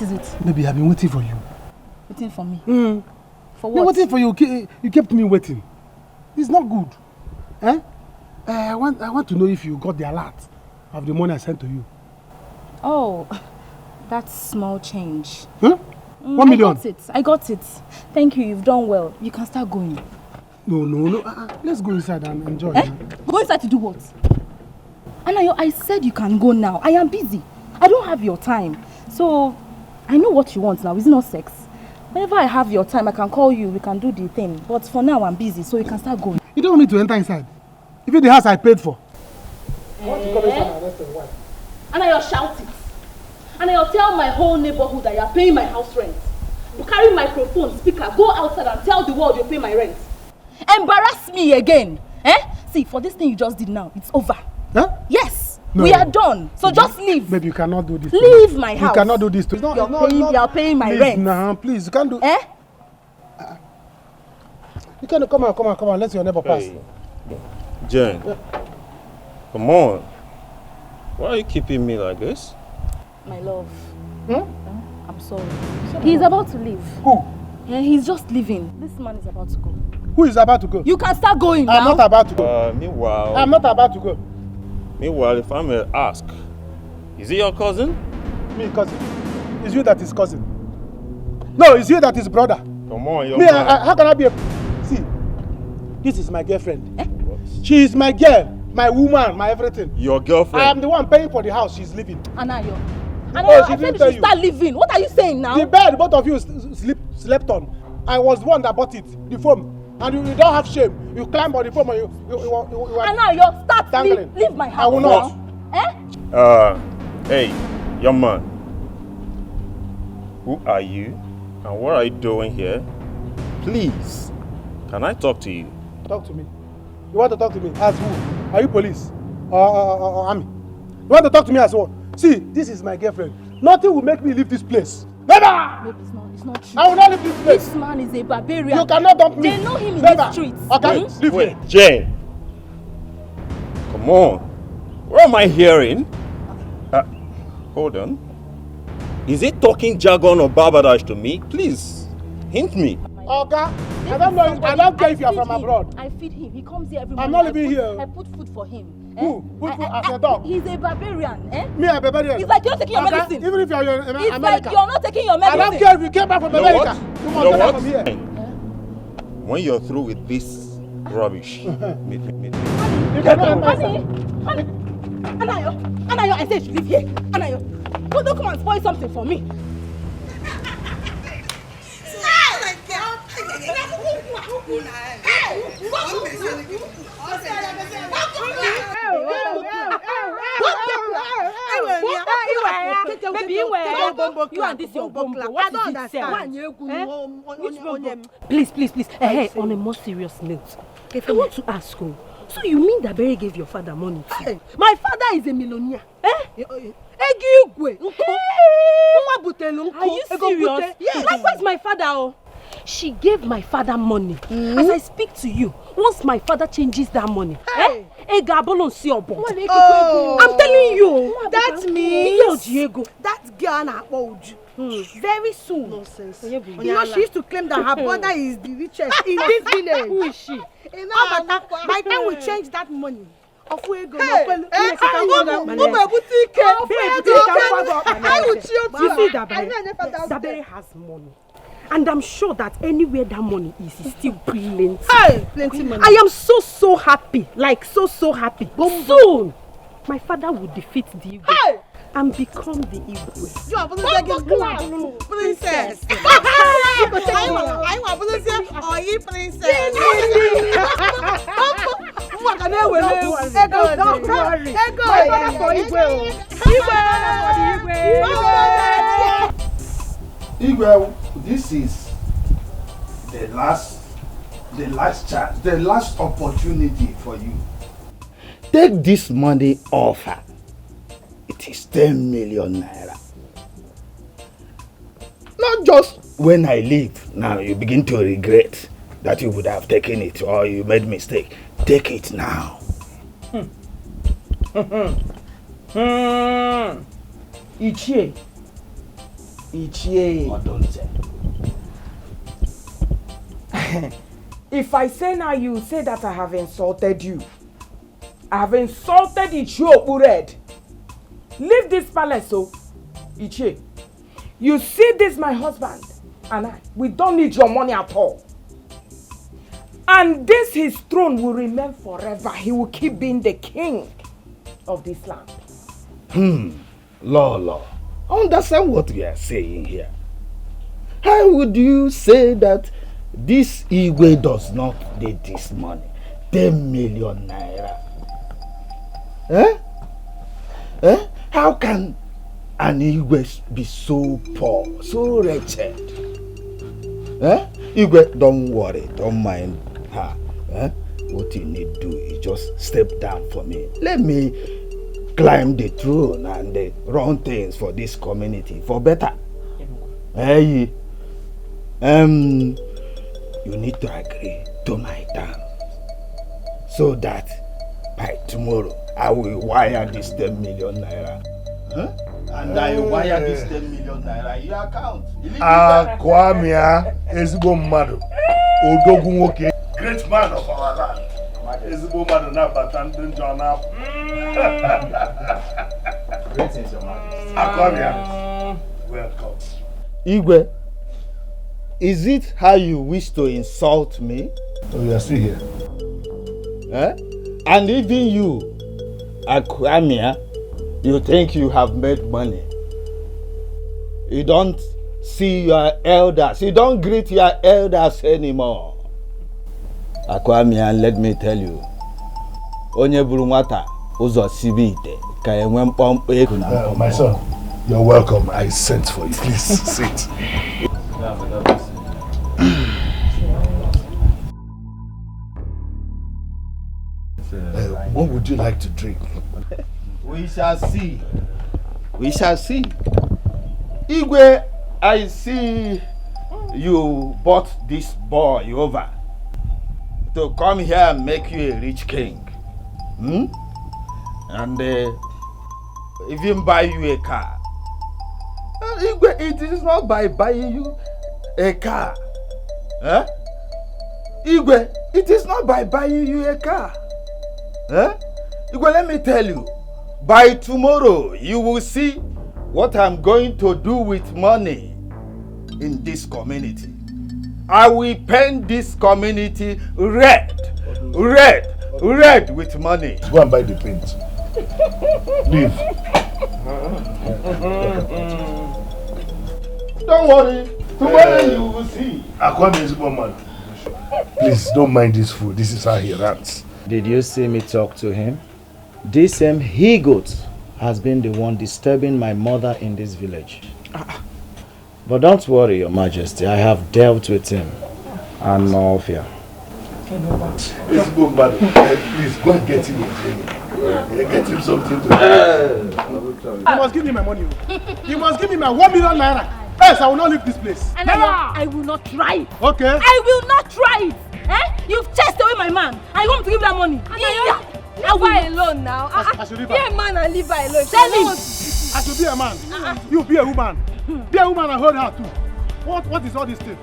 is it? Baby, I've been waiting for you. Waiting for me? For what? what? Waiting for you. You kept me waiting. It's not good. Eh? I want to know if you got the alert of the money I sent to you. Oh, that's small change. Huh? 1 million? I got it. Thank you, you've done well. You can start going. No. Let's go inside and enjoy. Go inside to do what? Anayo, I said you can go now. I am busy. I don't have your time. So, I know what you want now. It's not sex. Whenever I have your time, I can call you. We can do the thing. But for now, I'm busy, so you can start going. You don't want me to enter inside? Even the house I paid for. I want to come inside and rest your wife. Anayo, shout it. Anayo, tell my whole neighborhood that you are paying my house rent. You carry microphone, speaker, go outside and tell the world you pay my rent. Embarrass me again. See, for this thing you just did now, it's over. Huh? Yes, no. We are done. So just leave. Baby, you cannot do this. Leave my house. You cannot do this. You're paying my rent. Nah, please, you can't do. You can't come on. Let your neighbor pass. Jane, come on. Why are you keeping me like this? My love. I'm sorry. He's about to leave. Who? He's just leaving. This man is about to go. Who is about to go? You can start going now. I'm not about to go. Meanwhile... I'm not about to go. Meanwhile, if I may ask, is he your cousin? Me, cousin. It's you that is cousin. No, it's you that is brother. Come on, you're how can I be a... See, this is my girlfriend. What? She is my girl, my woman, my everything. Your girlfriend? I am the one paying for the house she's living. Anayo, I said you should start living. What are you saying now? The bed both of you slept on. I was the one that bought it, the foam. And you don't have shame. You climb on the foam and you Anayo, start leave my house. I will not. Hey, young man. Who are you? And what are you doing here? Please, can I talk to you? Talk to me. You want to talk to me? As who? Are you police? Or army? You want to talk to me as what? See, this is my girlfriend. Nothing will make me leave this place. Never! Babe, it's not true. I will not leave this place. This man is a barbarian. You cannot dump me. They know him in the streets. Okay, leave Wait, me. Jane. Come on. What am I hearing? Hold on. Is he talking jargon or barbadish to me? Please, hint me. Okay. I don't know. I don't care if you are from abroad. I feed him. He comes here every morning. morning. I'm not living here. I put food for him. Who? Put food as a dog? He's a barbarian. Me a barbarian? It's like you're not taking your medicine. Even if you're in America. It's like you're not taking your medicine. I don't care if you came back from America. You must get out from here. When you're through with this rubbish, meet me. Honey, Anayo, I said you live here. Anayo, don't come and spoil something for me. Baby, you and this your bomba. What is it? Please. Hey, on a more serious note, I want to ask you. So you mean that Barry gave your father money too? My father is a millionaire. Are you serious? Yes. Likewise my father. She gave my father money. As I speak to you, once my father changes that money, I'm telling you. That means that girl very soon. Nonsense. You know, she used to claim that her brother is the richest in this village. Who is she? By the time we change that money, Dabere has money. And I'm sure that anywhere that money is still plenty. Plenty money. I am so happy. Like so happy. Soon, my father will defeat the Igwe and become the Igwe. You are princess. I want princess. Igwe, this is the last chance, the last opportunity for you. Take this money off her. It is 10 million naira. Not just when I leave, now you begin to regret that you would have taken it or you made mistake. Take it now. Ichie, Ichie. If I say now, you say that I have insulted you. I have insulted Ichie Opured. Leave this palace, so Ichie. You see this, my husband and I. We don't need your money at all. And this his throne will remain forever. He will keep being the king of this land. Lolo, understand what we are saying here. How would you say that this Igwe does not need this money? 10 million naira. How can an Igwe be so poor, so wretched? Igwe, don't worry, don't mind her. What you need to do is just step down for me. Let me climb the throne and run things for this community for better. Hey, you need to agree to my terms so that by tomorrow I will wire this 10 million naira. And I wire this 10 million naira in your account. Kwamia ezigbo mmadụ. Odogwu nwoke. Great man of our land. Ezigbo mmadụ na-abata ndị njọ na-apụ. Greetings, Your Majesty. Kwamia, welcome. Igwe, is it how you wish to insult me? Oh, you are still here. And even you, Akwamia, you think you have made money. You don't see your elders. You don't greet your elders anymore. Akwamia, let me tell you. Onye buru nwata ụzọ sibi ite ka enwe mkpọmkpọ ego na My son, you're welcome. I sent for you. Please sit. What would you like to drink? We shall see. We shall see. Igwe, I see you bought this boy over to come here and make you a rich king. And even buy you a car. Igwe, it is not by buying you a car. Igwe, it is not by buying you a car. Igwe, let me tell you, by tomorrow you will see what I'm going to do with money in this community. I will paint this community red with money. Go and buy the paint. Leave. Don't worry, tomorrow you will see. Please don't mind this fool. This is how he rants. Did you see me talk to him? This same he-goat has been the one disturbing my mother in this village. But don't worry, Your Majesty, I have dealt with him and more of you. Please go, madam. Please go and get him a drink. Get him something to drink. You must give me my money. You must give me my 1 million naira. Else I will not leave this place. And I will not try it. Okay. I will not try it. You've chased away my man. I want to give that money. Leave her alone now. I should leave her. Be a man and leave her alone. Tell him. I should be a man. You be a woman. Be a woman and hold her too. What is all this thing?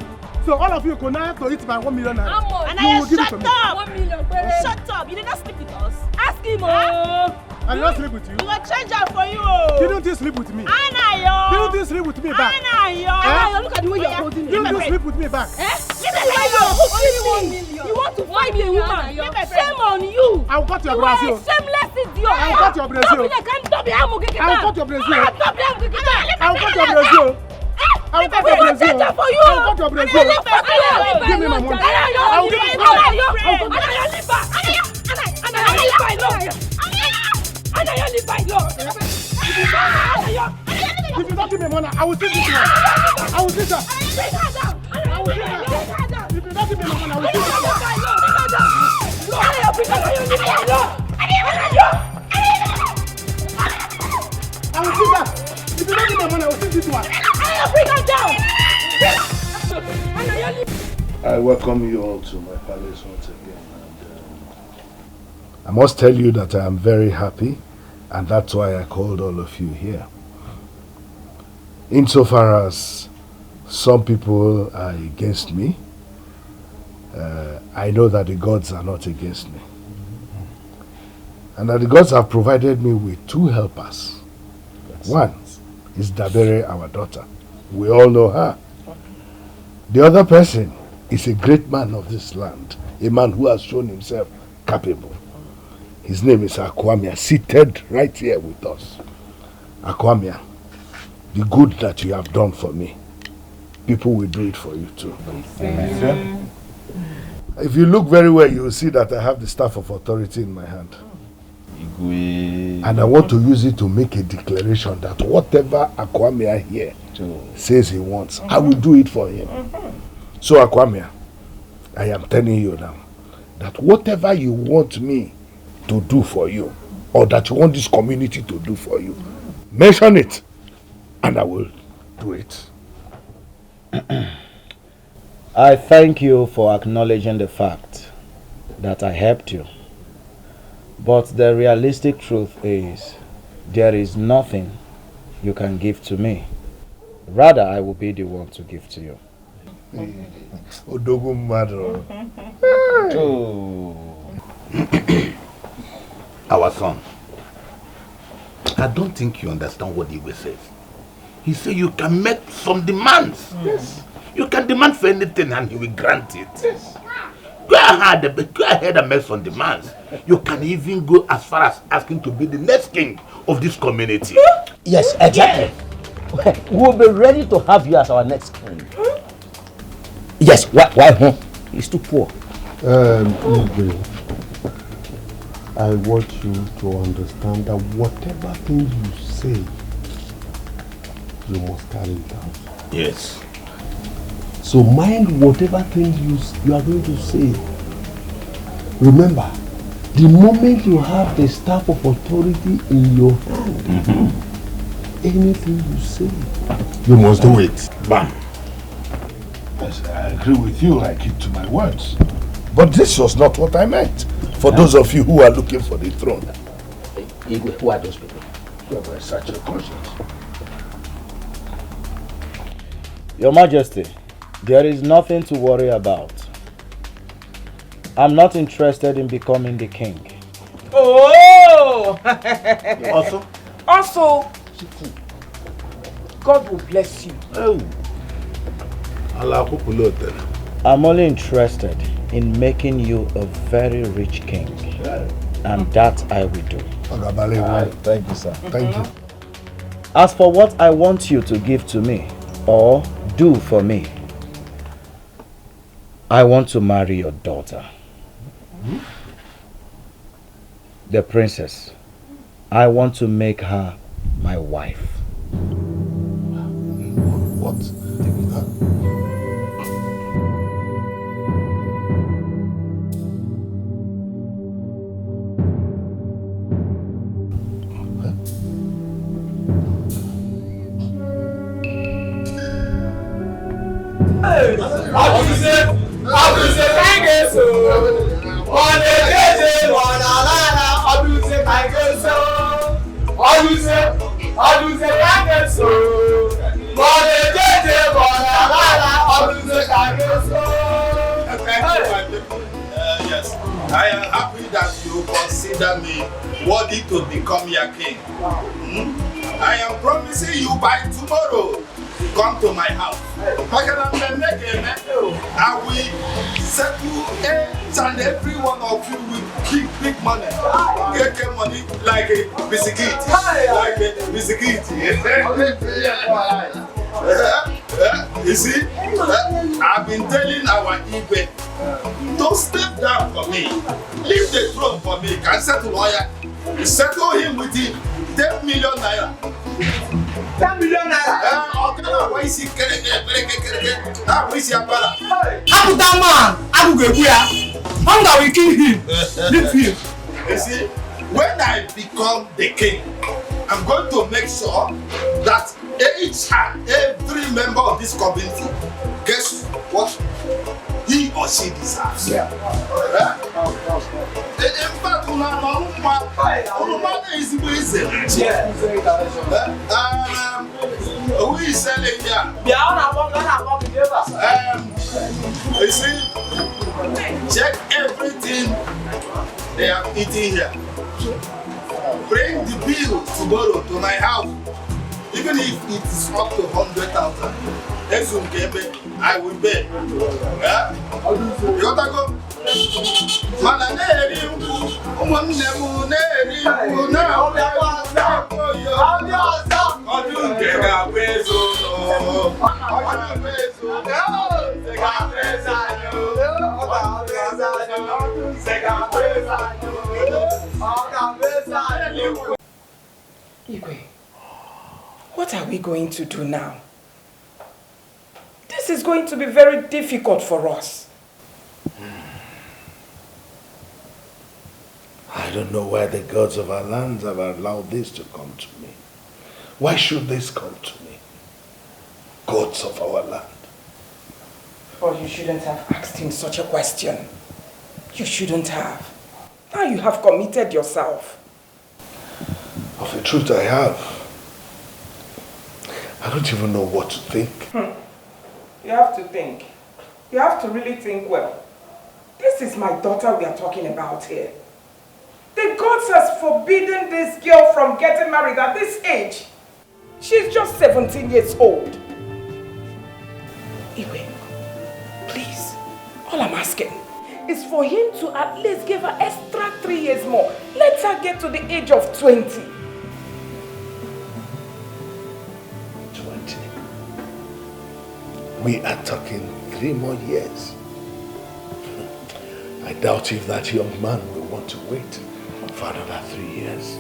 So all of you connect to eat my 1 million naira. And I shut up. 1 million. Shut up. You did not sleep with us. Ask him. I did not sleep with you. We will change her for you. Didn't you sleep with me? Anayo. Didn't you sleep with me back? Anayo. Look at the way you're holding it. Didn't you sleep with me back? You want to find me a woman? Shame on you. I will cut your You are a bracelet. shameless idiot. I will cut your bracelet. I will cut your bracelet. I will cut your bracelet. I will cut your bracelet. I will cut your bracelet. Give me my money. I will give you my If you don't give me money, I will sit this one. I will sit her. I will sit her. If you don't give me money, I will sit her. I will sit her. If you don't give me money, I will sit this one. I welcome you all to my palace once again. And, I must tell you that I am very happy, and that's why I called all of you here. insofar as some people are against me, I know that the gods are not against me. And that the gods have provided me with 2 helpers. One is Dabere, our daughter. We all know her. The other person is a great man of this land, a man who has shown himself capable. His name is Akwamia, seated right here with us. Akwamia, the good that you have done for me, people will do it for you too. Amen. If you look very well, you will see that I have the staff of authority in my hand. And I want to use it to make a declaration that whatever Akwamia here says he wants, I will do it for him. So Akwamia, I am telling you now that whatever you want me to do for you, or that you want this community to do for you, mention it and I will do it. I thank you for acknowledging the fact that I helped you. But the realistic truth is, there is nothing you can give to me. Rather, I will be the one to give to you. Our son, I don't think you understand what Igwe says. He said you can make some demands. Yes. You can demand for anything and he will grant it. Yes. Go ahead and make some demands. You can even go as far as asking to be the next king of this community. Yes, exactly. Okay. We'll be ready to have you as our next king. Yes, why? He's too poor. Igwe, I want you to understand that whatever thing you say, you must carry it out. Yes. So mind whatever thing you are going to say. Remember, the moment you have the staff of authority in your hand, anything you say, you must do it. Bam. Yes, I agree with you. I keep to my words. But this was not what I meant. For those of you who are looking for the throne. Igwe, who are those people? You have such a conscience. Your Majesty, there is nothing to worry about. I'm not interested in becoming the king. Oh! Also, God will bless you. Oh. I'm only interested in making you a very rich king. And that I will do. Thank you, sir. Thank you. As for what I want you to give to me, or do for me, I want to marry your daughter. The princess. I want to make her my wife. What? Yes, I am happy that you consider me worthy to become your king. I am promising you by tomorrow to come to my house. I will settle each and every one of you with big money. Get money like a biscuit. Like a biscuit. You see, I've been telling our Igwe to step down for me. Leave the throne for me. Can settle lawyer. Settle him with him 10 million naira. 10 million naira. Why is he getting How is he a brother? How that man? How go here? How that we kill him? Leave him. You see, when I become the king, I'm going to make sure that each and every member of this community gets what he or she deserves. Yeah. In fact, Who is selling here? You see, check everything they have eaten here. Bring the bill tomorrow to my house. Even if it is up to 100,000. I will pay. Yeah? You got to go? Man, I Igwe, what are we going to do now? This is going to be very difficult for us. I don't know why the gods of our lands have allowed this to come to me. Why should this come to me? Gods of our land. But you shouldn't have asked him such a question. You shouldn't have. Now you have committed yourself. Of the truth I have. I don't even know what to think. You have to think. You have to really think well. This is my daughter we are talking about here. The gods has forbidden this girl from getting married at this age. She's just 17 years old. Iwe, please, all I'm asking is for him to at least give her extra 3 years more. Let her get to the age of 20. 20. We are talking 3 more years. I doubt if that young man will want to wait for another 3 years.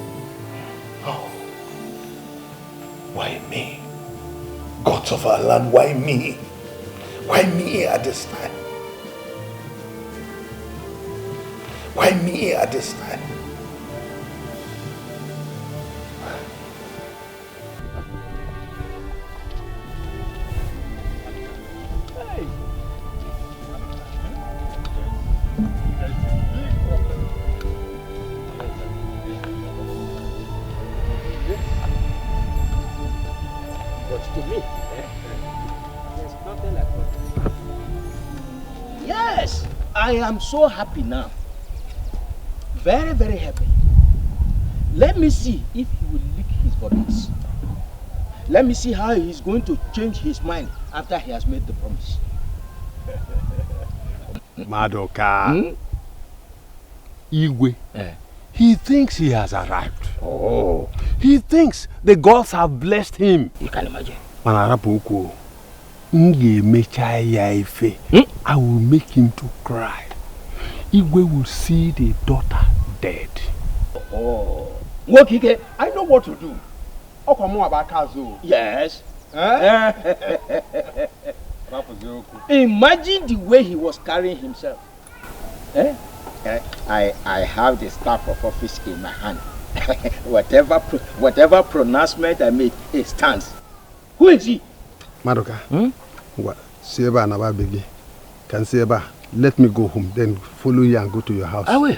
Oh, why me? Gods of our land, why me? Why me at this time? Why me at this time? Yes, I am so happy now. Very, very happy. Let me see if he will lick his bodies. Let me see how he is going to change his mind after he has made the promise. Madoka. Igwe. He thinks he has arrived. Oh. He thinks the gods have blessed him. You can imagine. Manarapuku. I will make him to cry. Igwe will see the daughter dead. Oh. I know what to do. Yes. Imagine the way he was carrying himself. I have the staff of office in my hand. whatever pronouncement I make, it stands. Who is he? Madoka. Seba and Ababegi. Can Seba let me go home, then follow you and go to your house. I will.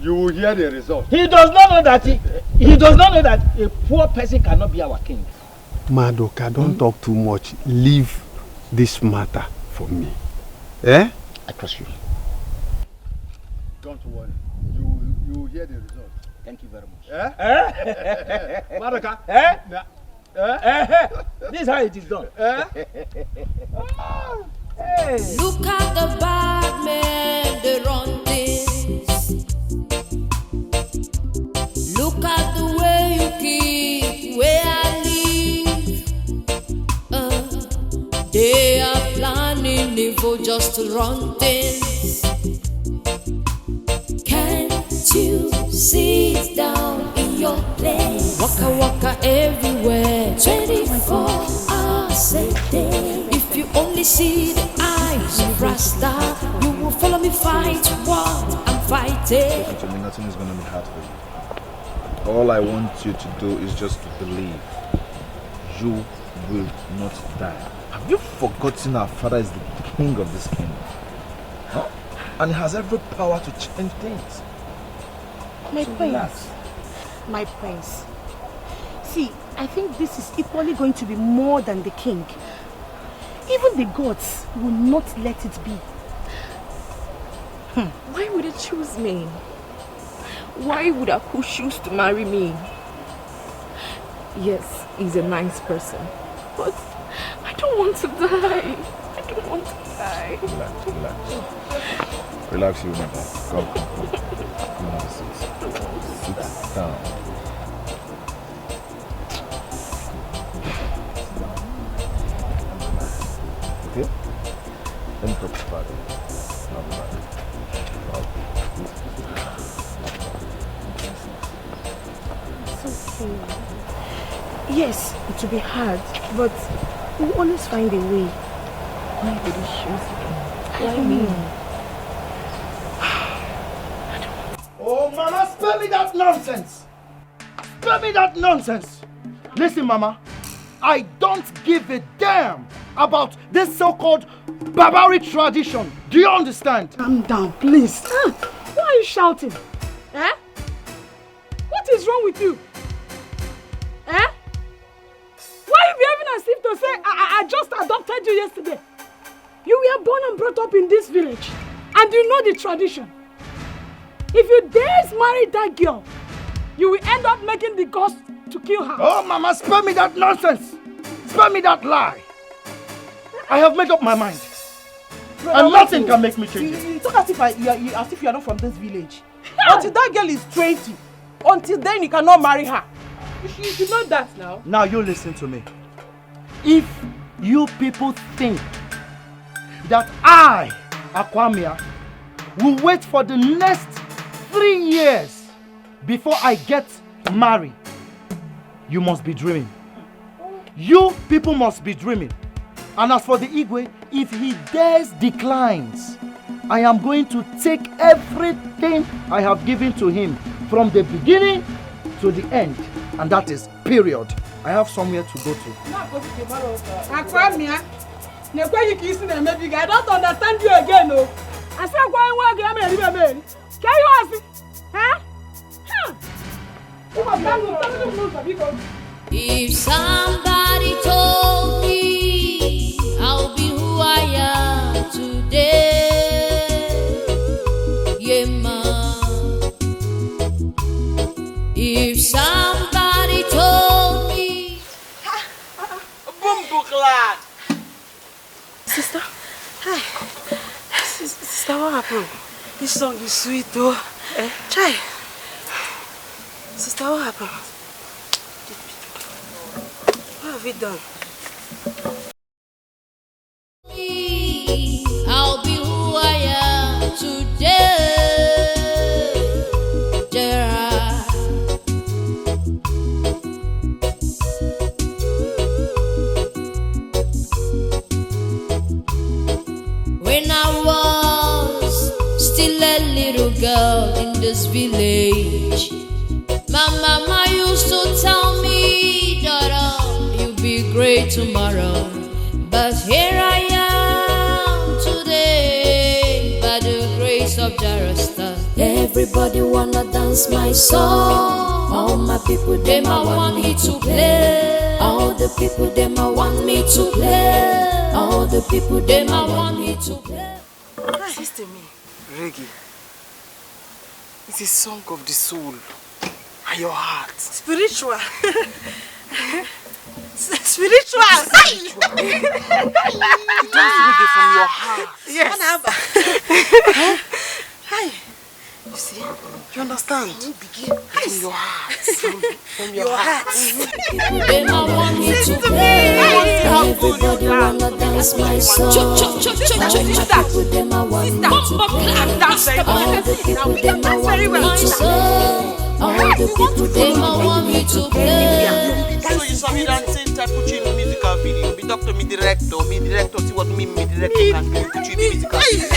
You will hear the result. He does not know that he does not know that a poor person cannot be our king. Madoka, don't talk too much. Leave this matter for me. Eh? I trust you. Don't worry. You will hear the result. Thank you very much. Madoka. This is how it is done. Hey. Look at the bad men, they run this. Look at the way you keep where I live. They are planning evil just to run things. Can't you sit down in your place? Waka waka everywhere, 24 hours a day. If you only see the eyes of Rasta, you will follow me fight what I'm fighting. To me, nothing is going to be hard for you. All I want you to do is just to believe. You will not die. Have you forgotten our father is the king of this kingdom? Huh? And he has every power to change things. My prince. My prince. See, I think this is equally going to be more than the king. Even the gods will not let it be. Why would he choose me? Why would Aku choose to marry me? Yes, he's a nice person, but I don't want to die. I don't want to die. Relax, relax. Relax, you remember. Come. Come have a seat. Sit down. Okay? Let me talk about it. It's okay. Yes, it will be hard, but we'll always find a way. Why would he choose me? Why me? Oh, Mama, spare me that nonsense! Spare me that nonsense! Listen, Mama, I don't give a damn about this so-called barbaric tradition. Do you understand? Calm down, please. Why are you shouting? Eh? What is wrong with you? Eh? Why are you behaving as if to say I just adopted you yesterday? You were born and brought up in this village, and you know the tradition. If you dare marry that girl, you will end up making the gods to kill her. Oh, Mama, spare me that nonsense! Spare me that lie! I have made up my mind. And nothing can make me change it. You talk as if you are not from this village. Until that girl is 20, until then you cannot marry her. You should know that now. Now you listen to me. If you people think that I, Akwamia, will wait for the next 3 years before I get married, you must be dreaming. You people must be dreaming. And as for the Igwe, if he dares declines, I am going to take everything I have given to him from the beginning to the end. And that is period. I have somewhere to go to. Akwamia, I don't understand you again, no. I said, can you ask me? Huh? If somebody told me I'll be who I am today, yeah, ma. If somebody told me, Sister, hi. Sister, what happened? This song is sweet, though. Eh? Try. Sister, what happened? What have you done? I'll be who I am today. When I was still a little girl in this village, my mama used to tell me, daughter, you'll be great tomorrow. But here I am today, by the grace of Jarasta. Everybody wanna dance my song. All my people, they might want me to play. All the people, they might want me to play. All the people, they might want me to play. Sister, me, reggae. It's a song of the soul and your heart. Spiritual. Spiritual. You dance reggae from your heart. Yes. Hi. You see, you understand? From your heart. From your heart. They might want me to play. Everybody wanna dance my song. All my people, they might want me to play. All the people, they might want me to sing. All the people, they might want me to play. So you saw me dancing, I put you in a musical video. Be doctor, me director, see what me director can do. Put you in musical video.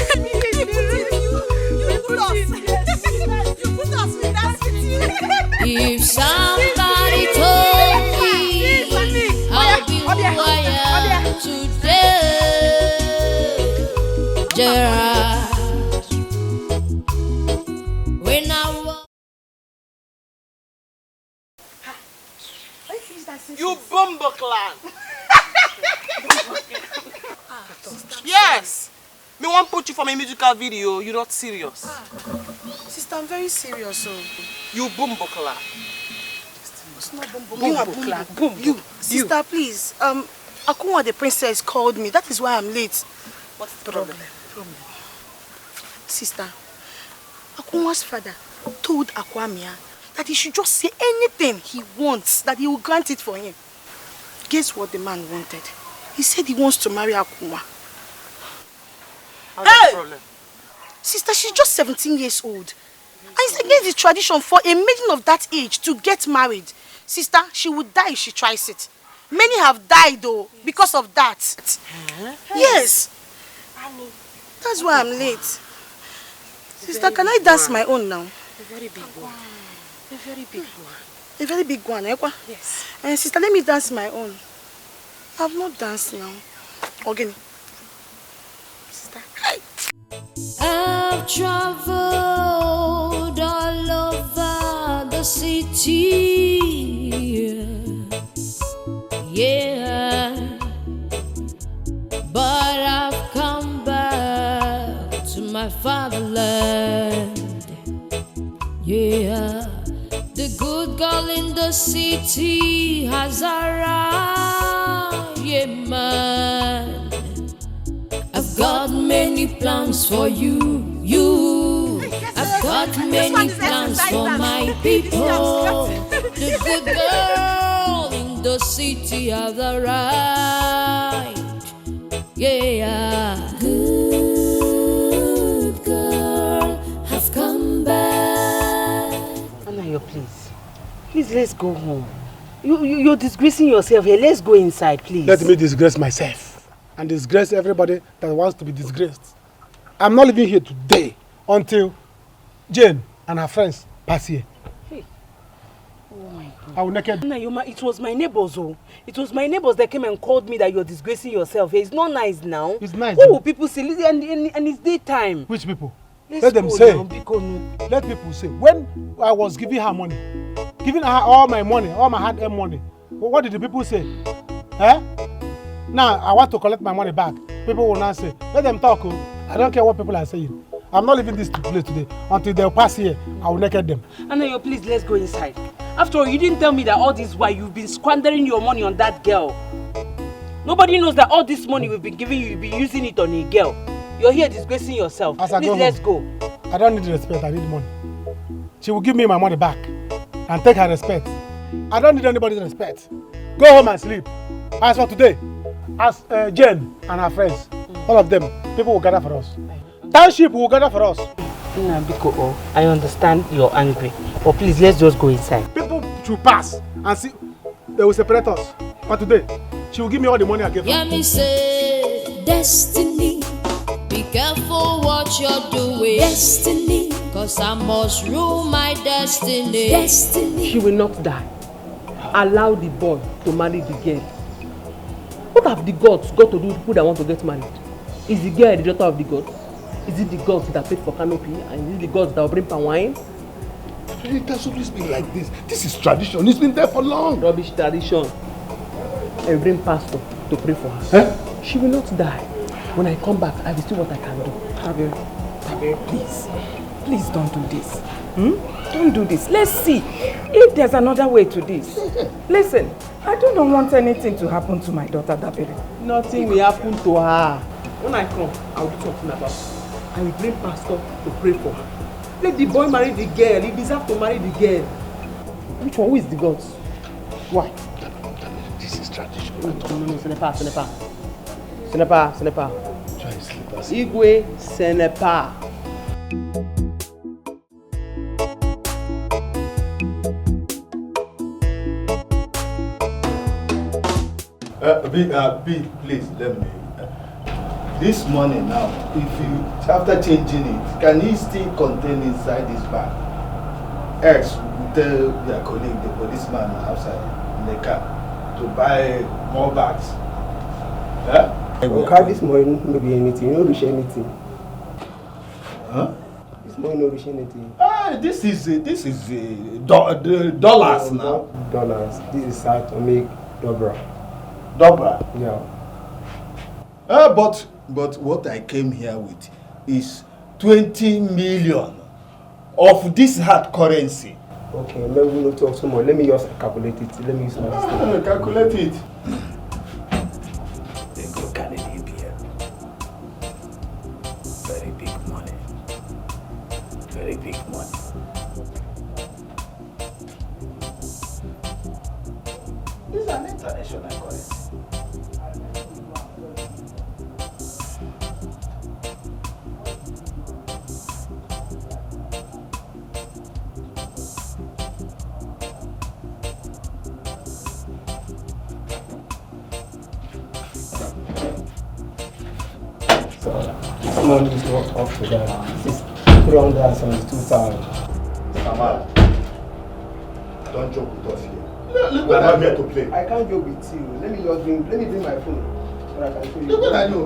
If somebody told me I'll be who I am today, Gerard, when I was... Let's use that You bumbo clan. Yes. Me want put you for my musical video. You're not serious. Sister, I'm very serious. So. You bumbo clan. It's not bumbo. You. Sister, please. Akunwa the princess called me. That is why I'm late. What's the problem? Sister, Akunwa's father told Akwamia that he should just say anything he wants, that he will grant it for him. Guess what the man wanted? He said he wants to marry Akunwa. How's the problem? Sister, she's just 17 years old. And it's against the tradition for a maiden of that age to get married. Sister, she would die if she tries it. Many have died though because of that. Yes. That's why I'm late. Sister, can I dance my own now? A very big one. A very big one. A very big one, eh? Yes. Sister, let me dance my own. I've not danced now. Again. Sister, hi. I've traveled all over the city. Yeah. But I've come back to my fatherland. Yeah. The good girl in the city has arrived. Yeah, man. I've got many plans for you. I've got many plans for my people. The good girl in the city has arrived. Yeah. Good girl have come back. Anayo, please. Please, let's go home. You're disgracing yourself here. Let's go inside, please. Let me disgrace myself and disgrace everybody that wants to be disgraced. I'm not living here today until Jane and her friends pass here. Hey. Oh my God. I will naked. Nayoma, it was my neighbors, oh. It was my neighbors that came and called me that you're disgracing yourself. It's not nice now. It's nice. What will people say? And it's daytime. Which people? Let them say. Let people say. When I was giving her money, giving her all my money, all my hard-earned money, what did the people say? Eh? Now I want to collect my money back. People will not say. Let them talk. Oh. I don't care what people are saying. I'm not leaving this place today until they'll pass here. I will naked them. Anayo, please, let's go inside. After all, you didn't tell me that all this while you've been squandering your money on that girl. Nobody knows that all this money we've been giving you, you've been using it on a girl. You're here disgracing yourself. Please, let's go. I don't need respect, I need money. She will give me my money back and take her respect. I don't need anybody's respect. Go home and sleep. As for today, as Jane and her friends, all of them, people will gather for us. Township will gather for us. Biko, I understand you're angry, but please, let's just go inside. People should pass and see. They will separate us. But today, she will give me all the money I gave her. Yeah, me say, destiny. Be careful what you're doing. Destiny. Cause I must rule my destiny. Destiny. She will not die. Allow the boy to marry the girl. What have the gods got to do with people that want to get married? Is the girl the daughter of the gods? Is it the gods that paid for canopy? And is it the gods that will bring palm wine? It has always been like this. This is tradition. It's been there for long. Rubbish tradition. I bring pastor to pray for her. Huh? She will not die. When I come back, I will see what I can do. Tabe, please. Please don't do this. Don't do this. Let's see if there's another way to this. Listen, I don't want anything to happen to my daughter, Dabere. Nothing will happen to her. When I come, I will do something about it. I will bring pastor to pray for her. Let the boy marry the girl. He deserves to marry the girl. Which one? Who is the gods? Why? This is tradition. No, ce n'est pas. Ce n'est pas. Igwe, ce n'est pas. B, please, let me. This money now, if you, after changing it, can it still contain inside this bag? Else, we tell your colleague, the policeman outside in the car, to buy more bags. Huh? Okay, this money no be anything. You no reach anything. Huh? This money no reach anything. This is dollars now. Dollars. This is how to make Dobra. Dobra? Yeah. But what I came here with is 20 million of this hard currency. Okay, maybe we will talk some more. Let me just calculate it. Let me use my system. Calculate it. They go Canadian here. Very big money. Very big money. This is an international currency. This money is not up to that. This is 372,000. Kamal, don't joke with us here. We are not here to play. I can't joke with you. Let me bring my phone so I can show you. Look what I do.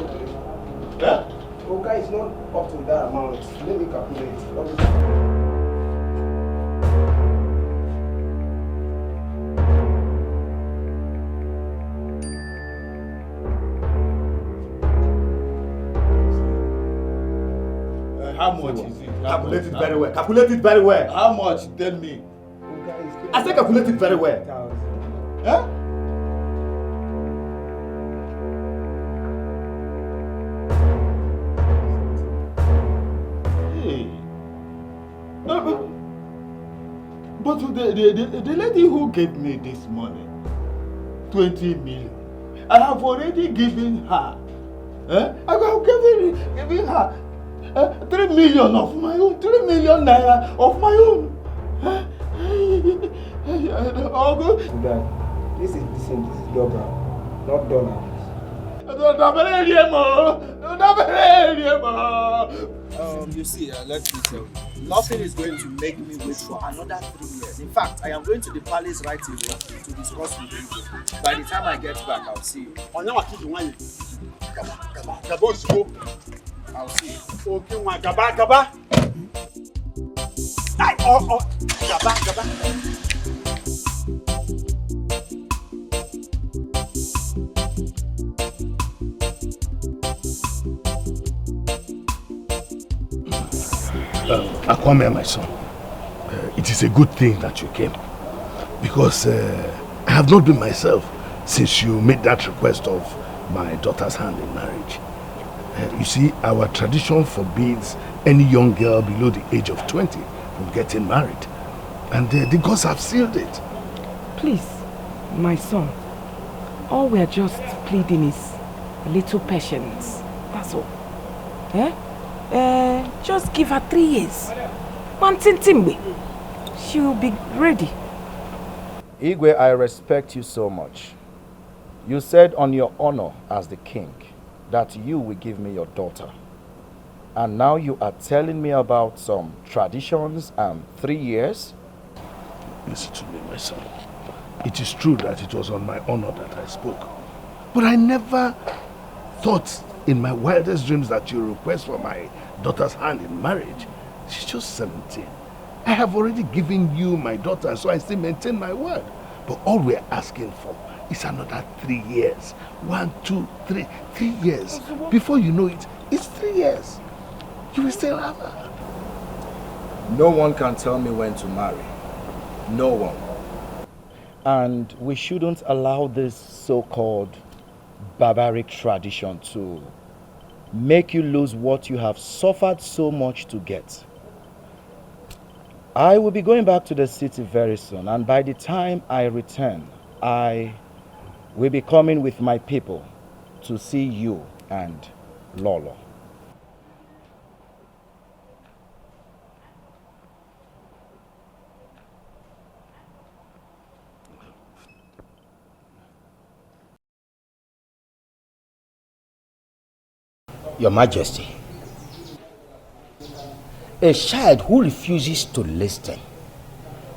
Yeah? Okay, it's not up to that amount. Let me calculate. How much is it? Calculate it very well. Calculate it very well. How much? Tell me. I say calculate it very well. Huh? Hey. But the lady who gave me this money, 20 million, I have already given her. I have given her 3 million of my own, 3 million naira of my own. This is Dobra, not dollar. You see, let me tell you, nothing is going to make me wait for another 3 years. In fact, I am going to the palace right away to discuss with you. By the time I get back, I'll see you. I'll see you. Okay, one gaba. Gaba. Akwame, my son, it is a good thing that you came, because I have not been myself since you made that request of my daughter's hand in marriage. You see, our tradition forbids any young girl below the age of 20 from getting married, and the gods have sealed it. Please, my son, all we are just pleading is a little patience. That's all. Just give her 3 years. One timbe. She will be ready. Igwe, I respect you so much. You said on your honor as the king that you will give me your daughter. And now you are telling me about some traditions and 3 years? Listen to me, my son. It is true that it was on my honor that I spoke. But I never thought in my wildest dreams that you request for my daughter's hand in marriage. She's just 17. I have already given you my daughter, so I still maintain my word. But all we're asking for is another 3 years. 1, 2, 3 years. Before you know it, it's 3 years. You will still have her. No one can tell me when to marry. No one. And we shouldn't allow this so-called barbaric tradition to make you lose what you have suffered so much to get. I will be going back to the city very soon, and by the time I return, I will be coming with my people to see you and Lolo. Your Majesty, a child who refuses to listen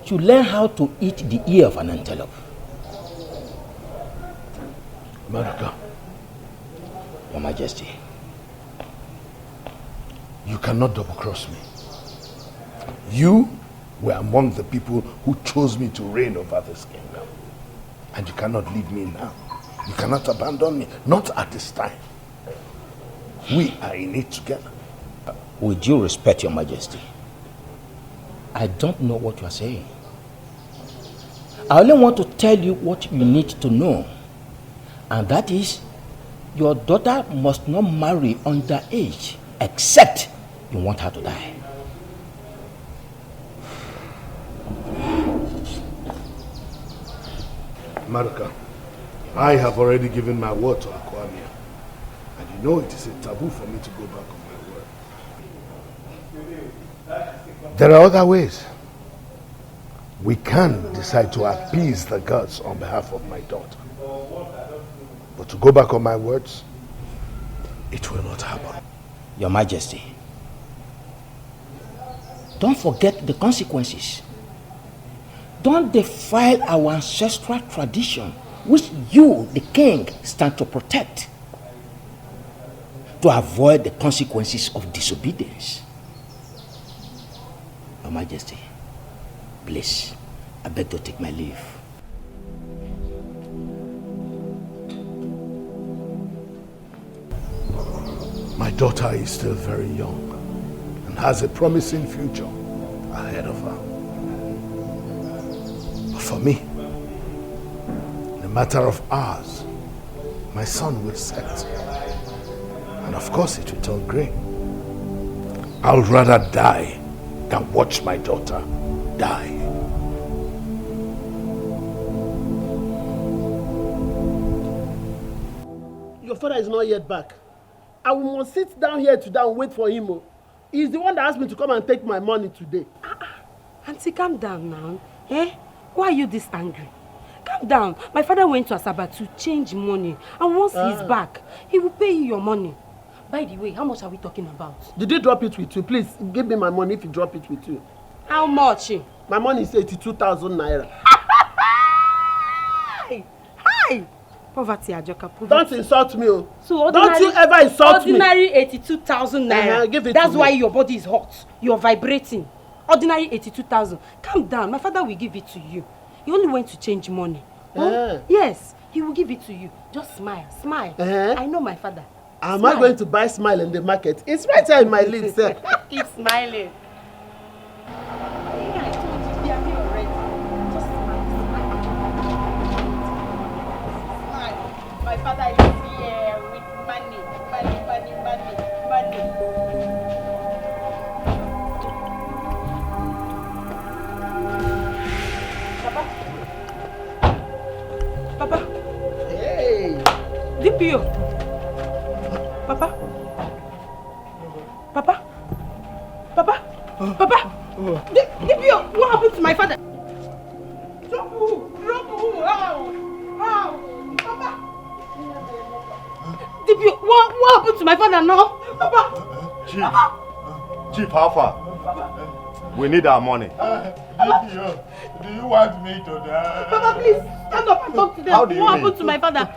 should learn how to eat the ear of an antelope. Maraka, Your Majesty, you cannot double-cross me. You were among the people who chose me to reign over this kingdom. And you cannot leave me now. You cannot abandon me. Not at this time. We are in it together. With due respect, Your Majesty, I don't know what you are saying. I only want to tell you what you need to know. And that is, your daughter must not marry underage, except you want her to die. Maruka, I have already given my word to Akwamia. And you know it is a taboo for me to go back on my word. There are other ways. We can decide to appease the gods on behalf of my daughter. But to go back on my words, it will not happen. Your Majesty, don't forget the consequences. Don't defile our ancestral tradition, which you, the king, stand to protect, to avoid the consequences of disobedience. Your Majesty, please, I beg to take my leave. My daughter is still very young and has a promising future ahead of her. But for me, in a matter of hours, my sun will set. And of course it will turn grey. I'll rather die than watch my daughter die. Your father is not yet back. I must sit down here today and wait for him. He's the one that asked me to come and take my money today. Auntie, calm down now. Eh? Why are you this angry? Calm down. My father went to Asaba to change money. And once he's back, he will pay you your money. By the way, how much are we talking about? Did he drop it with you? Please, give me my money if he drop it with you. How much? My money is 82,000 naira. Hi! Poverty, Ajoka, poverty. Don't insult me. So don't you ever insult me. Ordinary 82,000 naira. Give it That's to why me. your body is hot. You're vibrating. Ordinary 82,000. Calm down. My father will give it to you. He only went to change money. Yes, he will give it to you. Just smile. Smile. I know my father. Am I going to buy smile in the market? It's right here in my lips, sir. Keep smiling. My father is here with money. Papa. Hey. DPO. Papa. DPO, what happened to my father? How? Papa. DPO, what happened to my father now? Papa. Chief, how far? We need our money. DPO, do you want me to die? Papa, please, stand up and talk to them. How do you what mean? happened to my father?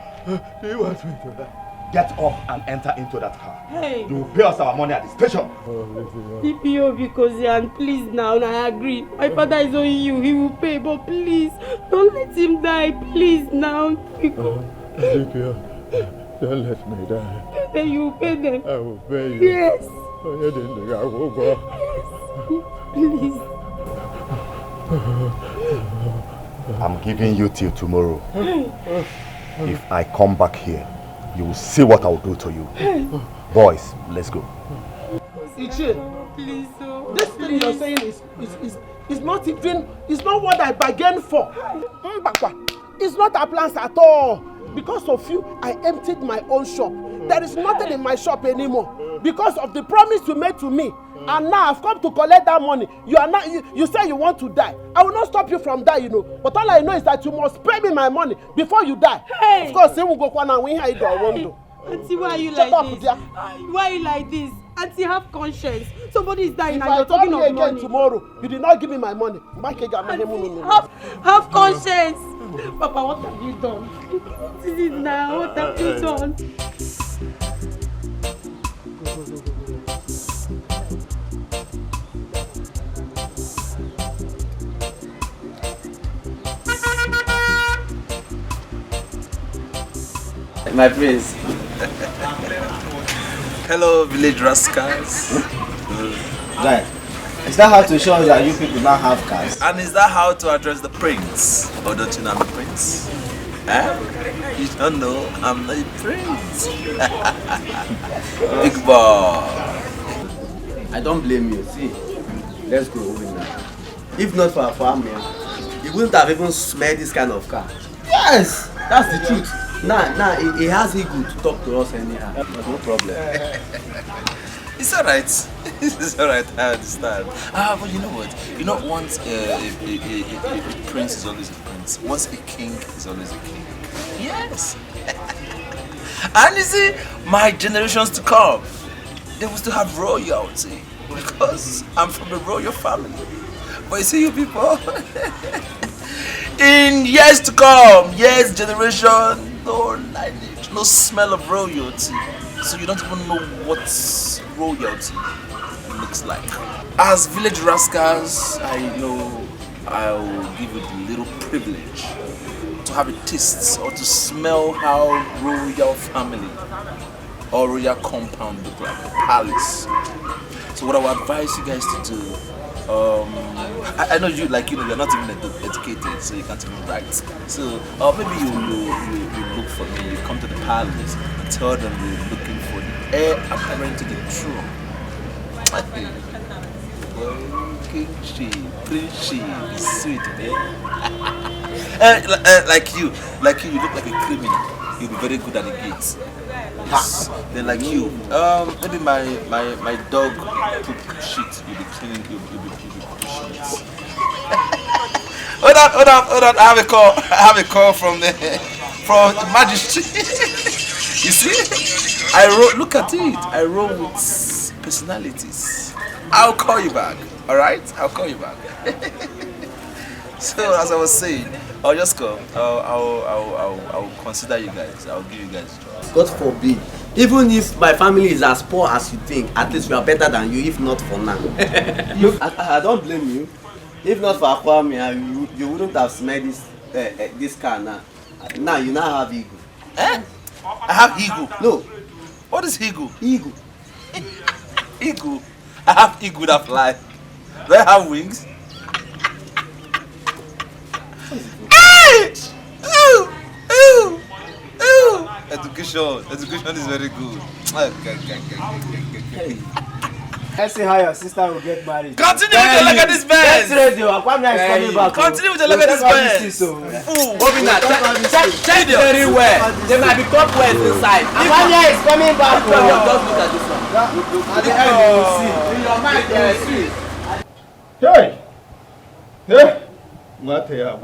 Do you want me to die? Get up and enter into that car. Hey. You will pay us our money at the station. DPO, because and please now, I agree. My father is owing you, he will pay, but please, don't let him die, please now. DPO, don't let me die. Then you will pay them. I will pay you. Yes. Please. I'm giving you till tomorrow. If I come back here, you will see what I'll do to you. Boys, let's go. Ichie, please, this thing you're saying is not even, it's not what I bargained for. It's not our plans at all. Because of you, I emptied my own shop. There is nothing in my shop anymore. Because of the promise you made to me. And now I've come to collect that money. You say you want to die. I will not stop you from dying, But all I know is that you must pay me my money before you die. Hey. Of course, we go and we hide our window. Auntie, why are you like this? Why are you like this? Auntie, have conscience. Somebody is dying and you're talking of money. Again tomorrow, you did not give me my money. Auntie, have conscience. Papa, what have you done? What is it now? What have you done? My prince. Hello, village rascals. Right. Is that how to show us that you people now have cars? And is that how to address the prince? Or don't you know I'm a prince? You don't know I'm the prince. Big boy. I don't blame you. See, let's go over now. If not for our family, you wouldn't have even smelled this kind of car. Yes, that's the truth. Nah, it has ego to talk to us anyhow. No problem. It's alright. It's alright, I understand. But you know what? You know, once a prince is always a prince. Once a king is always a king. Yes. And you see, my generations to come, they will still have royalty. Because I'm from a royal family. But you see, you people, in years to come, years, generation, no lineage, no smell of royalty. So you don't even know what royalty looks like. As village rascals, I know I'll give you the little privilege to have a taste or to smell how royal family or royal compound look like, a palace. So what I would advise you guys to do, I know you're not even educated, so you can't even write. So maybe you look for me, you come to the palace and tell them you're looking for the heir apparent to the throne. Kingship, princeship, sweet, man. Like you look like a criminal. You'll be very good at the gates. Yes. Then like you, maybe my dog poop shit. You'll be cleaning. You'll be pushing it. Hold on. I have a call from the magistrate. You see, look at it. I roll with personalities. I'll call you back. All right, I'll call you back. So as I was saying, I'll just come. I'll consider you guys. I'll give you guys a job. God forbid. Even if my family is as poor as you think, at least we are better than you, if not for now. I don't blame you. If not for Aquamia, you wouldn't have smelled this car now. Now you now have ego. I have ego? No. What is ego? Ego. Ego? I have ego that fly. Do I have wings? Hey! Ooh! Education is very good. Let's see how your sister will get married. Continue with the look at this bed. Continue with the look at this bed. Obina, check very well. There might be cobwebs inside. Aquamia is coming back. Just look at this one. At the end you will see. In your mind you will see. Hey! What are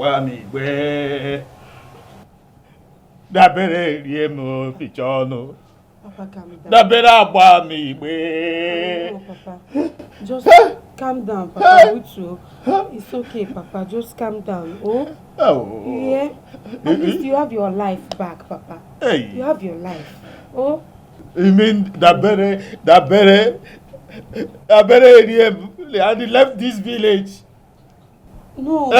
Dabere riemo pichono. Papa, calm down. Dabere agba mi igbe. No, Papa. Just calm down, Papa. It's okay, Papa. Just calm down. Oh? Yeah? At least you have your life back, Papa. Hey. You have your life. Oh? You mean Dabere riemo and left this village? No.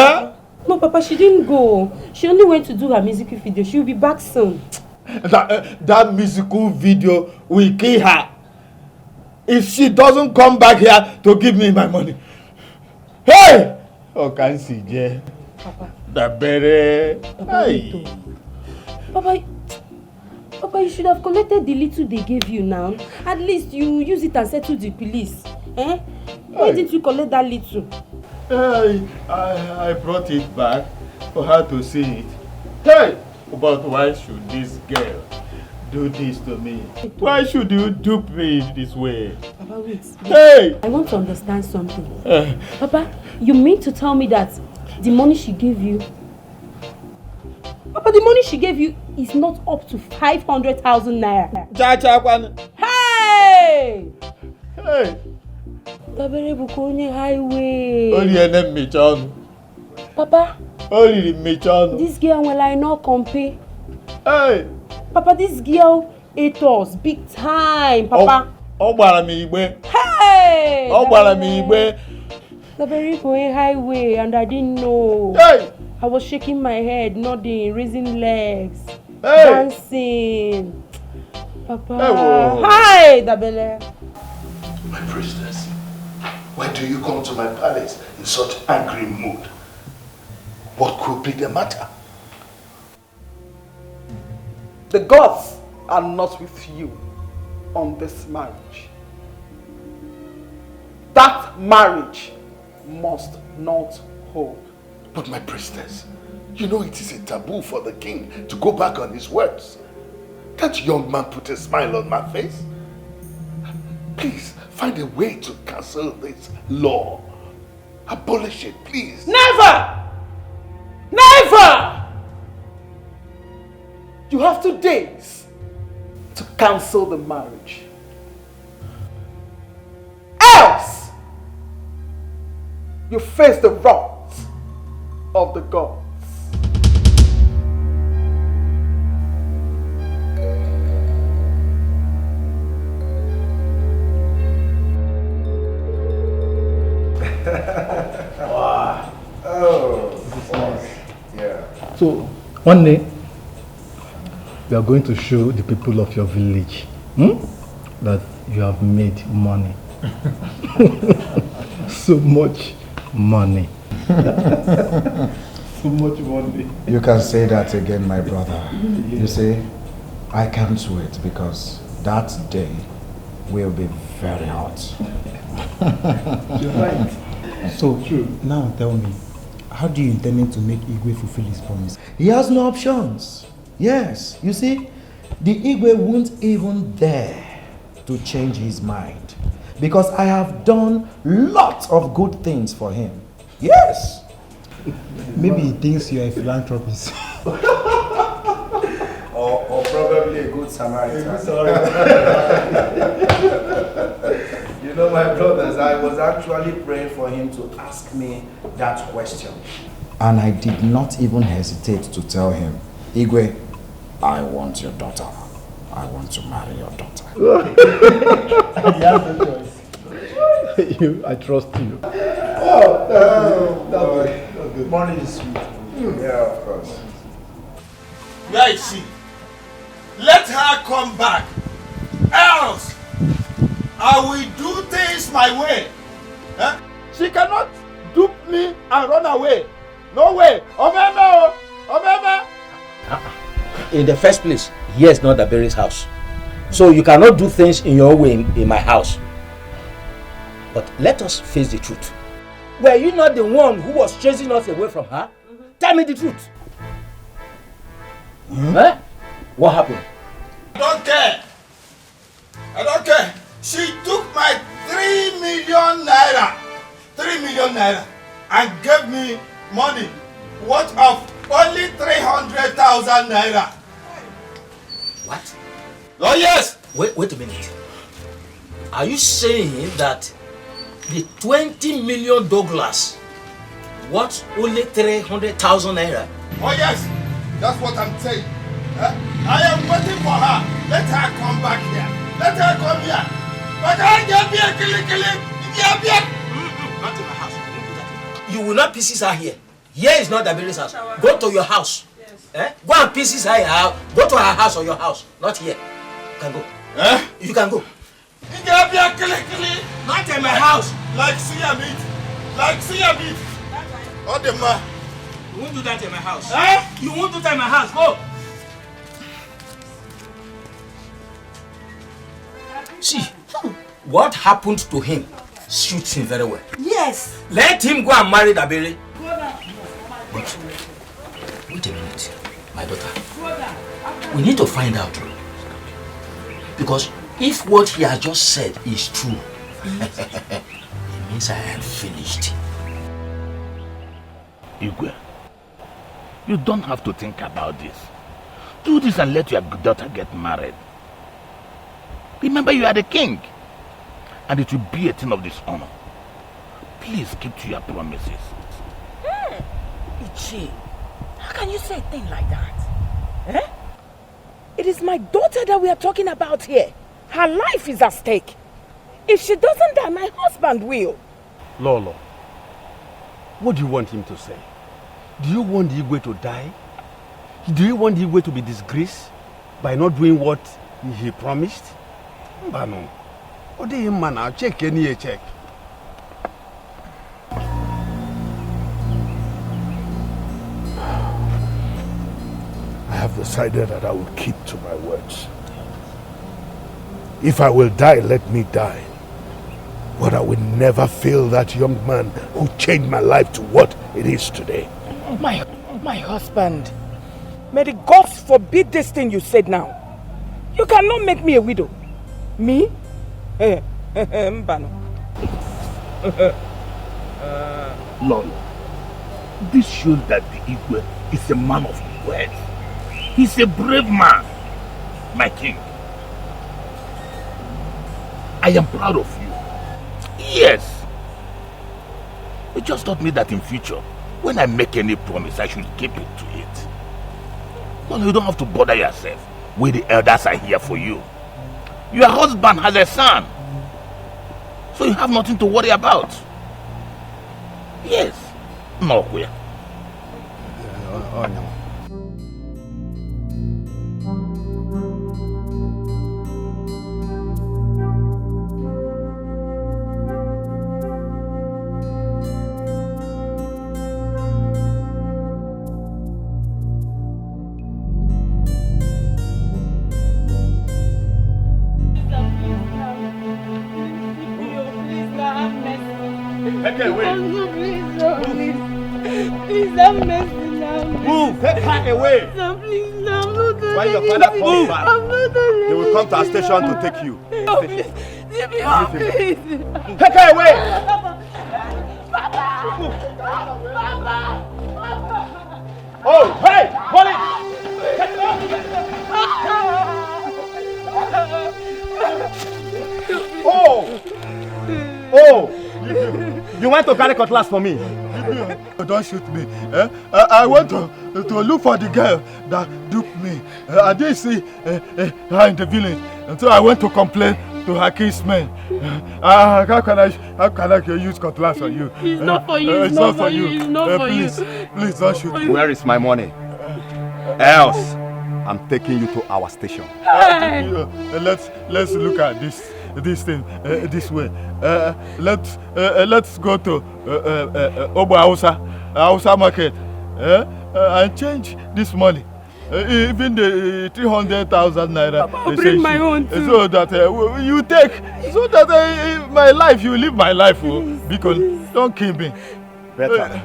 No, Papa, she didn't go. She only went to do her musical video. She'll be back soon. That musical video will kill her. If she doesn't come back here to give me my money. Hey! Oh, can't see, Jay. Papa. Dabere. Hey. Papa, you should have collected the little they gave you now. At least you use it and settle the police. Eh? Why didn't you collect that little? I brought it back for her to see it. Hey! But why should this girl do this to me? Why should you dupe me this way? Papa, wait. Hey! I want to understand something. Papa, you mean to tell me that the money she gave you... Papa, the money she gave you is not up to 500,000 naira. Hey! Hey! Dabere bukonye highway. Only an emichon. Papa. Only emichon. This girl will I not compare. Hey. Papa, this girl ate us big time, Papa. Hey. Dabere bukonye highway, and I didn't know. Hey. I was shaking my head, nodding, raising legs. Dancing. Papa. Hey, Hi, Dabele. My priestess, why do you come to my palace in such angry mood? What could be the matter? The gods are not with you on this marriage. That marriage must not hold. But my priestess, you know it is a taboo for the king to go back on his words. Can't young man put a smile on my face? Please, find a way to cancel this law. Abolish it, please. Never! Never! You have 2 days to cancel the marriage. Else, you face the wrath of the gods. Wow. Oh, this is nice. Yeah. So, one day, we are going to show the people of your village that you have made money. So much money. So much money. You can say that again, my brother. You see, I can't wait because that day will be very hot. You're right. So, now tell me, how do you intend to make Igwe fulfill his promise? He has no options. Yes, you see, the Igwe won't even dare to change his mind because I have done lots of good things for him. Yes. Maybe he thinks you're a philanthropist. or probably a good Samaritan. You know, my brothers, I was actually praying for him to ask me that question. And I did not even hesitate to tell him, Igwe, I want your daughter. I want to marry your daughter. He has no choice. I trust you. That's good. Money is sweet. Yeah, of course. Where is she? Let her come back. Else, I will do things my way. Huh? She cannot dupe me and run away. No way. Obema! Obema! In the first place, here is not Dabele's house. So you cannot do things in your way in my house. But let us face the truth. Were you not the one who was chasing us away from her? Tell me the truth. Huh? What happened? I don't care. I don't care. She took my 3 million naira. 3 million naira. And gave me money worth of only 300,000 naira. What? Oh yes! Wait a minute. Are you saying that the 20 million Douglas worth only 300,000 naira? Oh yes! That's what I'm saying. I am waiting for her. Let her come back here. Let her come here. But I can't be a killy. Not in my house. You will not pieces her here. Here is not Dabele's house. Go to your house. Yes. Go and pieces her out. Go to her house or your house. Not here. You can go. You can go. Not in my house. Like see a meat. Oh the man. You won't do that in my house. You won't do that in my house. Go. See, what happened to him suits him very well. Yes. Let him go and marry Dabele. Wait a minute, my daughter. We need to find out. Because if what he has just said is true, it means I am finished. Igwe, you don't have to think about this. Do this and let your daughter get married. Remember, you are the king. And it will be a thing of dishonor. Please keep to your promises. Ichi, how can you say a thing like that? It is my daughter that we are talking about here. Her life is at stake. If she doesn't die, my husband will. Lolo, what do you want him to say? Do you want Igwe to die? Do you want Igwe to be disgraced by not doing what he promised? Mbano. Ode man, I'll check any check. I have decided that I will keep to my words. If I will die, let me die. But I will never fail that young man who changed my life to what it is today. My husband, may the gods forbid this thing you said now. You cannot make me a widow. Me? Mbano. Lord, this shows that the Igwe is a man of his word. He's a brave man, my king. I am proud of you. Yes. You just taught me that in future, when I make any promise, I should keep it to it. Well, you don't have to bother yourself. We the elders are here for you. Your husband has a son. So you have nothing to worry about. Yes. No, queer. No. Away. No, please, no, I'm not going. When your father comes back, he will come to our station to take you. No, please, leave me home, please. Take her away. Papa. Oh, hey, hold it. Oh, you went to carry cutlass for me. Don't shoot me. I went to look for the girl that duped me. I didn't see her in the village, and so I went to complain to her kinsmen. How can I use cutlass on you? It's not for you. It's not for you. It's not for you. Please don't shoot me. Where is my money? Else, I'm taking you to our station. Let's look at this thing this way. Let's go to Obo Hausa market and change this money. Even the 300,000 naira. I'll bring my own too. So that you take, so that my life, you live my life, because don't kill me. Better.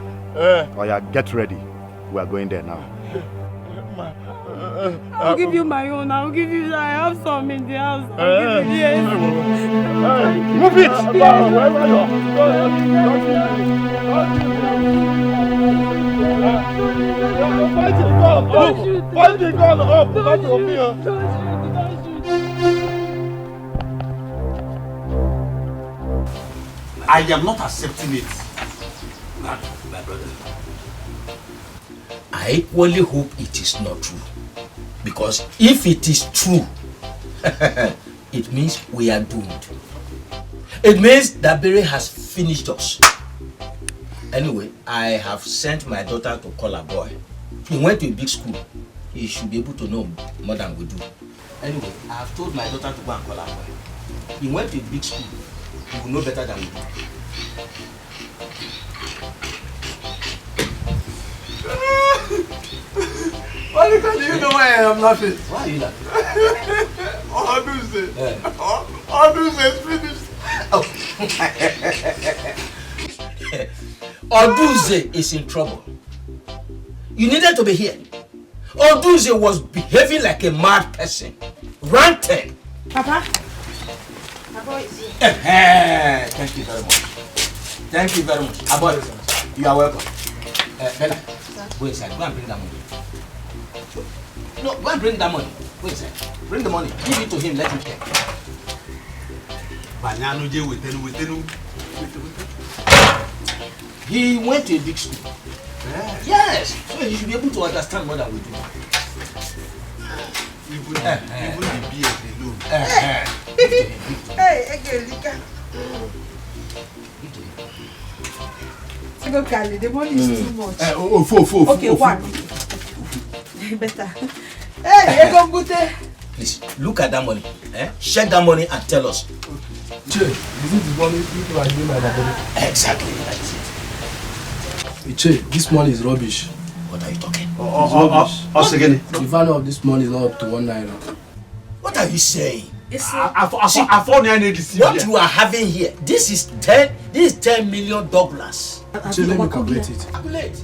Oh yeah, get ready. We are going there now. I'll give you my own. I'll give you. I have some in the house. I'll give you. Yes. Move it. Wherever you are. Fight the gun up. Not for me. I am not accepting it. My brother. I equally hope it is not true. Because if it is true, it means we are doomed. It means that Bere has finished us. Anyway, I have sent my daughter to call a boy. He went to a big school. He should be able to know more than we do. Anyway, I have told my daughter to go and call a boy. He went to a big school. He will know better than we do. Monica, do you know why I am laughing? Why are you laughing? Oduze is finished. Oduze is in trouble. You needed to be here. Oduze was behaving like a mad person. Ranting. Papa? Papa is here. Thank you very much. Thank you very much. Aboy, you are welcome. Bella, go inside. Go and bring that money. No, go and bring that money. Go inside. Bring the money. Give it to him. Let him take. He went to a big school. Yes. So he should be able to understand more than we do. Even the BS alone. Hey, Lika. Go Kali, the money is too much. Okay, one. Better. Hey, Egongute. Please, look at that money. Check that money and tell us. Che, is it the money people are giving my daddy? Exactly, that is it. Che, this money is rubbish. What are you talking? Us again. The value of this money is not up to 1 naira. What are you saying? What you are having here, this is $10 million. Che, let me calculate it. Calculate.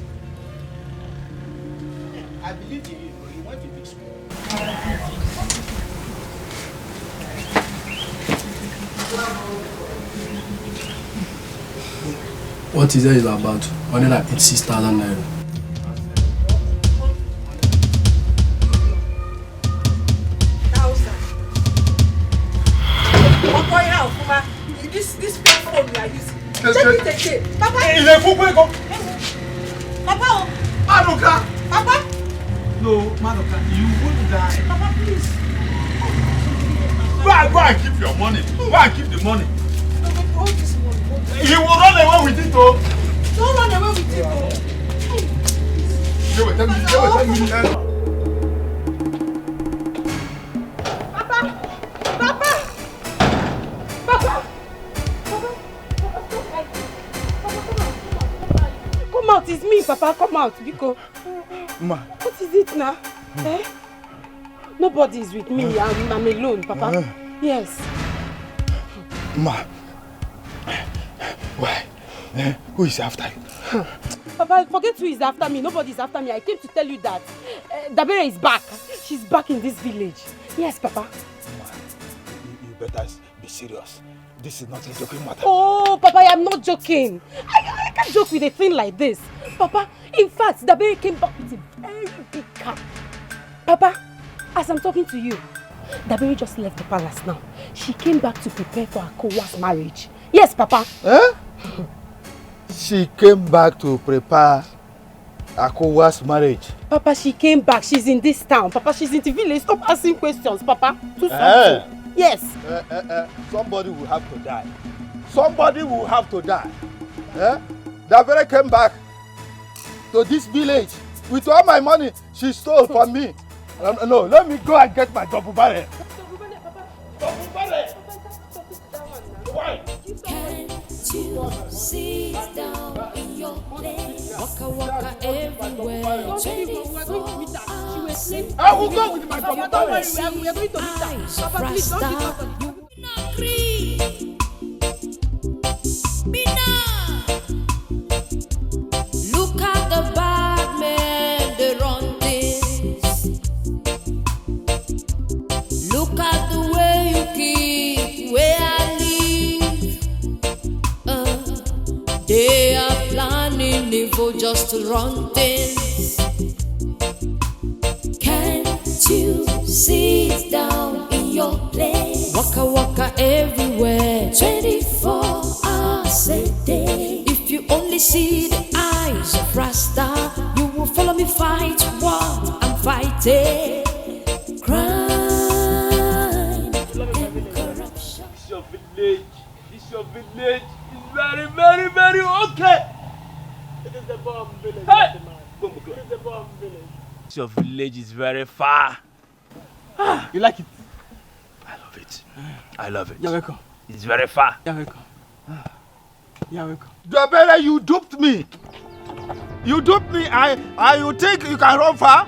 I believe in you. You went to big school. What is that about? 186,000 naira. This phone we are using. Check it again. Papa. Il est fou, quoi? Papa. Madoka. Papa. No, Madoka, you won't die. Papa, please. Go and keep your money. Go and keep the money. Hold this money. He will run away with it, oh. Don't run away with it, oh. Tell me. Come out, it's me, Papa. Come out, Biko. Ma. What is it now? Nobody is with me. I'm alone, Papa. Yes. Ma. Why? Who is after you? Papa, forget who is after me. Nobody is after me. I came to tell you that Dabere is back. She's back in this village. Yes, Papa. Ma, you better be serious. This is not a joking matter. Oh, Papa, I am not joking. I can't joke with a thing like this. Papa, in fact, Dabere came back with a very big car. Papa, as I'm talking to you, Dabere just left the palace now. She came back to prepare for her Kowa's marriage. Yes, Papa. She came back to prepare Akowa's marriage. Papa, she came back. She's in this town. Papa, she's in the village. Stop asking questions, Papa. Too soon. Yes. Somebody will have to die. Somebody will have to die. Dabere came back to this village with all my money she stole from me. No, let me go and get my double barrel. Double barrel. Why? Can't you sit down in your place? Waka waka everywhere. 24 hours. I will go with my double barrel. We are going to meet her. Papa, please don't give up. You will not agree. Bina. Look at the bad men, they run things. Look at the way you keep where I live. They are planning evil just to run things. Can't you sit down in your place? Waka waka everywhere, 24 hours a day. If you only see the eyes of Rasta, you will follow me fight what I'm fighting. Crime and corruption. This your village. This your village is very, very, very okay. It is the bomb village. Hey! It is the bomb village. Your village is very far. You like it? I love it. I love it. You're welcome. It's very far. You're welcome. You're welcome. Dabere, you duped me. You duped me. You think you can run far?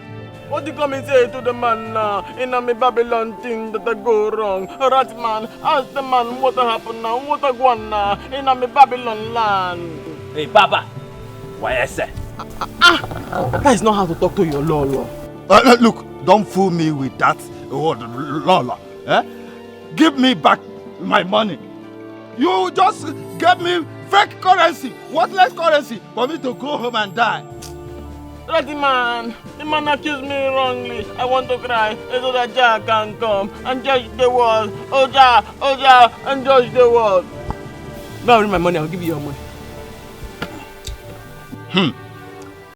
What you come and say to the man now? In a Babylon thing that I go wrong. Right man, ask the man what happened now, what I go on now in a Babylon land. Hey, Baba, why I say? That is not how to talk to your Lolo. Look, don't fool me with that word, Lolo. Give me back my money. You just gave me fake currency, worthless currency, for me to go home and die. The man accused me wrongly. I want to cry so that Jah can come and judge the world. Oh Jah, and judge the world. Now bring my money, I'll give you your money.